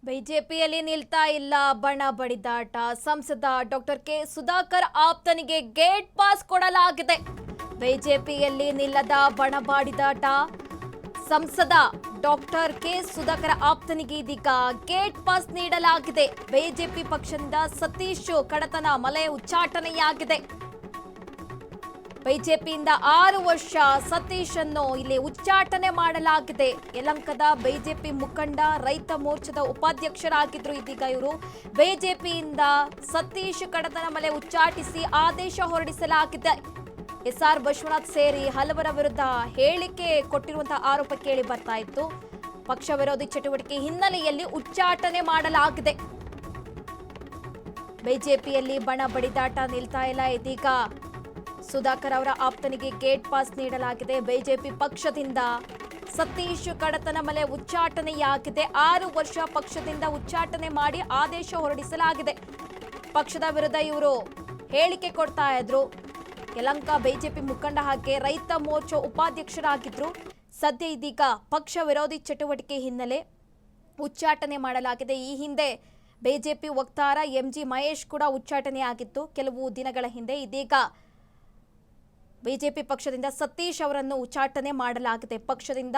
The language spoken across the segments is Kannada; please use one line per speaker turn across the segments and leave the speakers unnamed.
ಬಿಜೆಪಿಯಲ್ಲಿ ನಿಲ್ತಾ ಇಲ್ಲ ಬಣ ಬಡಿದಾಟ. ಸಂಸದ ಡಾಕ್ಟರ್ ಕೆ ಸುಧಾಕರ್ ಆಪ್ತನಿಗೆ ಗೇಟ್ ಪಾಸ್ ಕೊಡಲಾಗಿದೆ. ಬಿಜೆಪಿಯಲ್ಲಿ ನಿಲ್ಲದ ಬಣ ಬಡಿದಾಟ. ಸಂಸದ ಡಾಕ್ಟರ್ ಕೆ ಸುಧಾಕರ್ ಆಪ್ತನಿಗೆ ಇದೀಗ ಗೇಟ್ ಪಾಸ್ ನೀಡಲಾಗಿದೆ. ಬಿಜೆಪಿ ಪಕ್ಷದಿಂದ ಸತೀಶ್ ಕಡತನ ಮಲೆ ಉಚ್ಚಾಟನೆಯಾಗಿದೆ. ಬಿಜೆಪಿಯಿಂದ 6 ವರ್ಷ ಸತೀಶ್ ಅನ್ನು ಇಲ್ಲಿ ಉಚ್ಚಾಟನೆ ಮಾಡಲಾಗಿದೆ. ಯಲಹಂಕದ ಬಿಜೆಪಿ ಮುಖಂಡ, ರೈತ ಮೋರ್ಚಾದ ಉಪಾಧ್ಯಕ್ಷರಾಗಿದ್ರು. ಇದೀಗ ಇವರು ಬಿಜೆಪಿಯಿಂದ ಸತೀಶ್ ಕಡತನ ಮಲೆ ಉಚ್ಚಾಟಿಸಿ ಆದೇಶ ಹೊರಡಿಸಲಾಗಿದೆ. ಎಸ್ಆರ್ ಬಸವನಾಥ್ ಸೇರಿ ಹಲವರ ವಿರುದ್ಧ ಹೇಳಿಕೆ ಕೊಟ್ಟಿರುವಂತಹ ಆರೋಪ ಕೇಳಿ ಬರ್ತಾ ಇತ್ತು. ಪಕ್ಷ ವಿರೋಧಿ ಚಟುವಟಿಕೆ ಹಿನ್ನೆಲೆಯಲ್ಲಿ ಉಚ್ಚಾಟನೆ ಮಾಡಲಾಗಿದೆ. ಬಿಜೆಪಿಯಲ್ಲಿ ಬಣ ಬಡಿದಾಟ ನಿಲ್ತಾ ಇಲ್ಲ. ಇದೀಗ ಸುಧಾಕರ್ ಅವರ ಆಪ್ತನಿಗೆ ಗೇಟ್ ಪಾಸ್ ನೀಡಲಾಗಿದೆ. ಬಿಜೆಪಿ ಪಕ್ಷದಿಂದ ಸತೀಶ್ ಕಡತನ ಮಲೆ ಉಚ್ಚಾಟನೆಯಾಗಿದೆ. 6 ವರ್ಷ ಪಕ್ಷದಿಂದ ಉಚ್ಚಾಟನೆ ಮಾಡಿ ಆದೇಶ ಹೊರಡಿಸಲಾಗಿದೆ. ಪಕ್ಷದ ವಿರುದ್ಧ ಇವರು ಹೇಳಿಕೆ ಕೊಡ್ತಾ ಇದ್ರು. ಯಲಹಂಕ ಬಿಜೆಪಿ ಮುಖಂಡ ಹಾಗೆ ರೈತ ಮೋರ್ಚಾ ಉಪಾಧ್ಯಕ್ಷರಾಗಿದ್ರು. ಸದ್ಯ ಇದೀಗ ಪಕ್ಷ ವಿರೋಧಿ ಚಟುವಟಿಕೆ ಹಿನ್ನೆಲೆ ಉಚ್ಚಾಟನೆ ಮಾಡಲಾಗಿದೆ. ಈ ಹಿಂದೆ ಬಿಜೆಪಿ ವಕ್ತಾರ ಎಂಜಿ ಮಹೇಶ್ ಕೂಡ ಉಚ್ಚಾಟನೆಯಾಗಿತ್ತು ಕೆಲವು ದಿನಗಳ ಹಿಂದೆ. ಇದೀಗ ಬಿಜೆಪಿ ಪಕ್ಷದಿಂದ ಸತೀಶ್ ಅವರನ್ನು ಉಚ್ಚಾಟನೆ ಮಾಡಲಾಗಿದೆ. ಪಕ್ಷದಿಂದ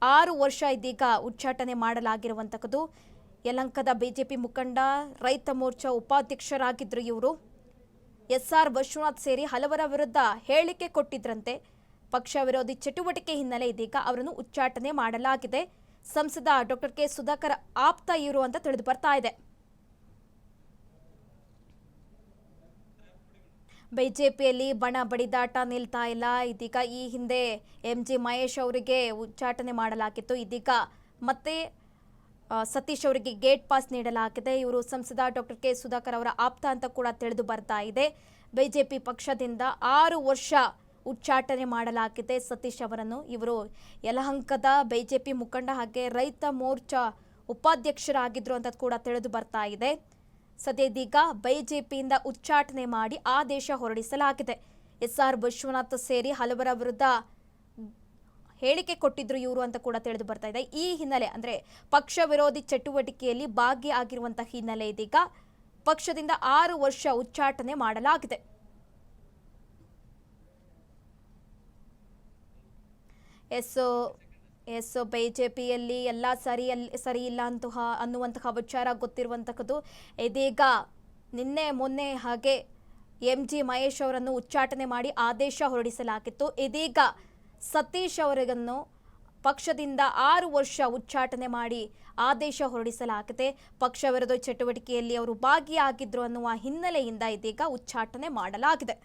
6 ವರ್ಷ ಇದೀಗ ಉಚ್ಚಾಟನೆ ಮಾಡಲಾಗಿರುವಂತಹದ್ದು. ಯಲಹಂಕದ ಬಿಜೆಪಿ ಮುಖಂಡ, ರೈತ ಮೋರ್ಚಾ ಉಪಾಧ್ಯಕ್ಷರಾಗಿದ್ರು ಇವರು. ಎಸ್ಆರ್ ಬಸವನಾಥ್ ಸೇರಿ ಹಲವರ ವಿರುದ್ಧ ಹೇಳಿಕೆ ಕೊಟ್ಟಿದ್ರಂತೆ. ಪಕ್ಷ ವಿರೋಧಿ ಚಟುವಟಿಕೆ ಹಿನ್ನೆಲೆ ಇದೀಗ ಅವರನ್ನು ಉಚ್ಚಾಟನೆ ಮಾಡಲಾಗಿದೆ. ಸಂಸದ ಡಾಕ್ಟರ್ ಕೆ ಸುಧಾಕರ್ ಆಪ್ತ ಇವರು ಅಂತ ತಿಳಿದು ಬರ್ತಾ ಇದೆ. ಬಿಜೆಪಿಯಲ್ಲಿ ಬಣ ಬಡಿದಾಟ ನಿಲ್ತಾ ಇಲ್ಲ. ಇದೀಗ ಈ ಹಿಂದೆ ಎಂಜಿ ಮಹೇಶ್ ಅವರಿಗೆ ಉಚ್ಚಾಟನೆ ಮಾಡಲಾಗಿತ್ತು. ಇದೀಗ ಮತ್ತೆ ಸತೀಶ್ ಅವರಿಗೆ ಗೇಟ್ ಪಾಸ್ ನೀಡಲಾಗಿದೆ. ಇವರು ಸಂಸದ ಡಾಕ್ಟರ್ ಕೆ ಸುಧಾಕರ್ ಅವರ ಆಪ್ತ ಅಂತ ಕೂಡ ತಿಳಿದು ಬರ್ತಾ ಇದೆ. ಬಿಜೆಪಿ ಪಕ್ಷದಿಂದ 6 ವರ್ಷ ಉಚ್ಚಾಟನೆ ಮಾಡಲಾಗಿದೆ ಸತೀಶ್ ಅವರನ್ನು. ಇವರು ಯಲಹಂಕದ ಬಿಜೆಪಿ ಮುಖಂಡ ಹಾಗೆ ರೈತ ಮೋರ್ಚಾ ಉಪಾಧ್ಯಕ್ಷರಾಗಿದ್ರು ಅಂತ ಕೂಡ ತಿಳಿದು ಬರ್ತಾ ಇದೆ. ಸದ್ಯ ಇದೀಗ ಬಿಜೆಪಿಯಿಂದ ಉಚ್ಚಾಟನೆ ಮಾಡಿ ಆದೇಶ ಹೊರಡಿಸಲಾಗಿದೆ. ಎಸ್ಆರ್ ಬಸವನಾಥ್ ಸೇರಿ ಹಲವರ ವಿರುದ್ಧ ಹೇಳಿಕೆ ಕೊಟ್ಟಿದ್ರು ಇವರು ಅಂತ ಕೂಡ ತಿಳಿದು ಬರ್ತಾ ಇದೆ. ಈ ಹಿನ್ನೆಲೆ ಅಂದ್ರೆ ಪಕ್ಷ ವಿರೋಧಿ ಚಟುವಟಿಕೆಯಲ್ಲಿ ಭಾಗಿಯಾಗಿರುವಂತಹ ಹಿನ್ನೆಲೆ ಇದೀಗ ಪಕ್ಷದಿಂದ 6 ವರ್ಷ ಉಚ್ಚಾಟನೆ ಮಾಡಲಾಗಿದೆ. ಎಸ್ ಬಿಜೆಪಿಯಲ್ಲಿ ಎಲ್ಲ ಸರಿ ಇಲ್ಲ ಅನ್ನುವಂತಹ ವಿಚಾರ ಗೊತ್ತಿರುವಂತಹದ್ದು. ಇದೀಗ ನಿನ್ನೆ ಮೊನ್ನೆ ಹಾಗೆ ಎಂಜಿ ಮಹೇಶ್ ಅವರನ್ನು ಉಚ್ಚಾಟನೆ ಮಾಡಿ ಆದೇಶ ಹೊರಡಿಸಲಾಗಿತ್ತು. ಇದೀಗ ಸತೀಶ್ ಅವರನ್ನು ಪಕ್ಷದಿಂದ 6 ವರ್ಷ ಉಚ್ಚಾಟನೆ ಮಾಡಿ ಆದೇಶ ಹೊರಡಿಸಲಾಗಿದೆ. ಪಕ್ಷ ವಿರೋಧಿ ಚಟುವಟಿಕೆಯಲ್ಲಿ ಅವರು ಭಾಗಿಯಾಗಿದ್ರು ಅನ್ನುವ ಹಿನ್ನೆಲೆಯಿಂದ ಇದೀಗ ಉಚ್ಚಾಟನೆ ಮಾಡಲಾಗಿದೆ.